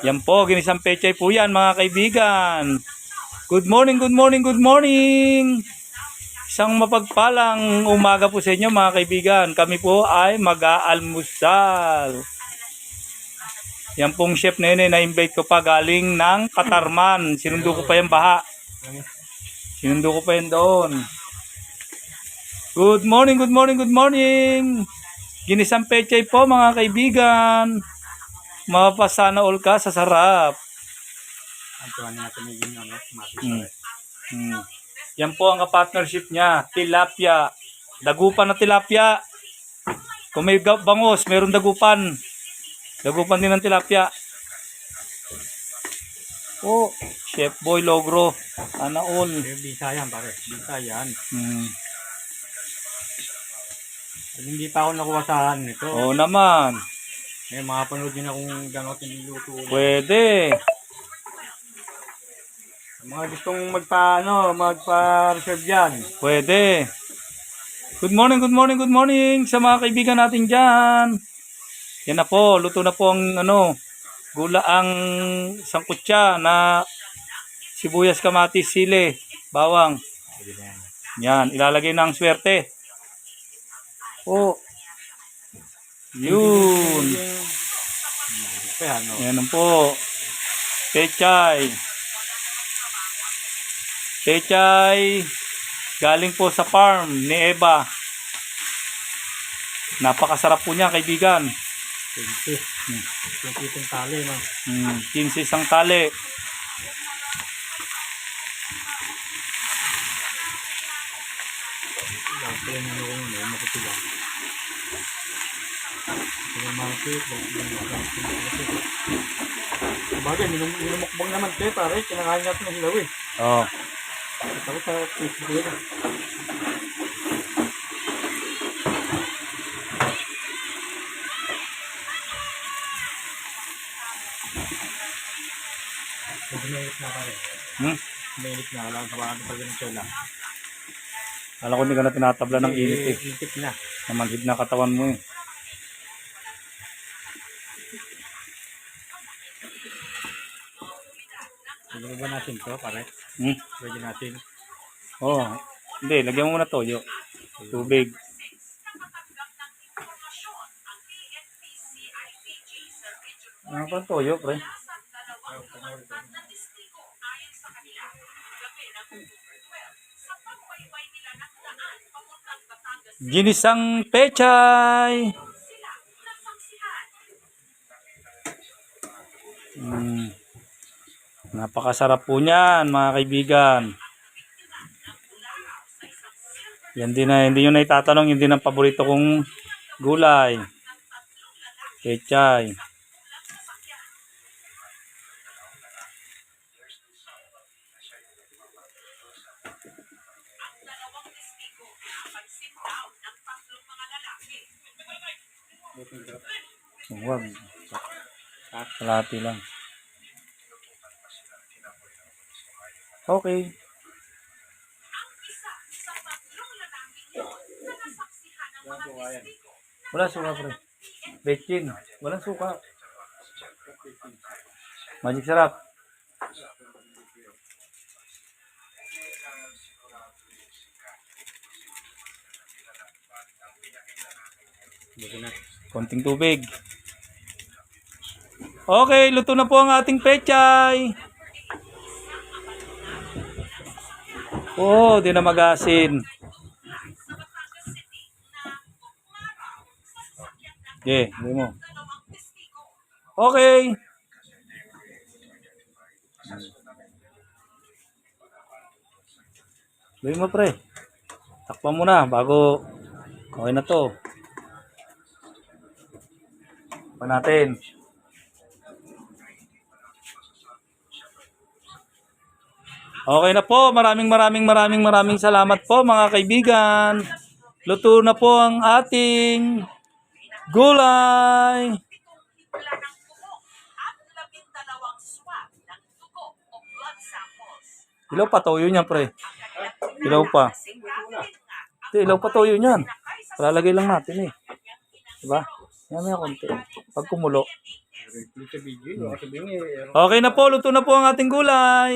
Yan po, ginisang pechay po yan mga kaibigan. Good morning, good morning, good morning. Isang mapagpalang umaga po sa inyo mga kaibigan. Kami po ay mag-aalmusal. Yan pong chef na yun na-invite ko pa galing ng Katarman. Sinundo ko pa yung baha. Sinundo ko pa yun doon. Good morning, good morning, good morning. Ginisang pechay po mga kaibigan. Mapasana all ka sa sarap. Yan po ang partnership niya. Tilapia. Dagupan na tilapia. Kung may bangos, mayroon dagupan. Dagupan din ng tilapia. Oh, Chef Boy Logro. Sana all. Bisa yan pare. Bisa yan. Hindi pa ako nakuha sa nito. Oo naman. May mga panood din akong ganot niluto. Pwede. Mga gustong magpa-reserve yan. Pwede. Good morning, good morning, good morning sa mga kaibigan natin dyan. Yan na po, luto na po ang gulaang sangkutsa na sibuyas, kamatis, sili, bawang. Yan, ilalagay ng swerte. Oh. Yun. Yan po. Pechay. Pechay. Galing po sa farm ni Eva. Napakasarap po niya kaibigan. 15 isang tali, no? 15 isang tali. Bagay, minumukbang naman tayo pare. Kinakain natin ng hilaw eh. Oo. Tapos sa Facebook yun. Umiinit na pare. Umiinit na. Wala kang kabahan pag ganun sila. Alam ko hindi ka na tinatabla ng init eh. Init na. Namanhid na katawan mo eh. Pwede ba natin to pare? Pwede natin. Oo. Hindi, lagyan mo muna toyo. Tubig. Ano pa toyo, pre? Ginisang pechay. Napakasarap po niyan, mga kaibigan. Yan din na, hindi nyo na itatanong, yun din ang paborito kong gulay. Pechay. Huwag. Kalahati lang. Okay. Wala suka, pre. Bechin. Walang suka. Magic sarap. Konting tubig. Okay, luto na po ang ating pechay. Oh, di na mag-asin. Okay, hindi mo. Okay. Gawin mo, pre. Takpan mo na bago okay na to. Pa natin. Okay na po. Maraming salamat po mga kaibigan. Luto na po ang ating gulay. Ilaw pa toyo niyan, pre. Ilaw pa. Ilaw pa toyo niyan. Palalagay lang natin eh. Diba? Yan may konti. Pag kumulo. Click sa video. Baka sabihin eh. Okay na po, luto na po ang ating gulay.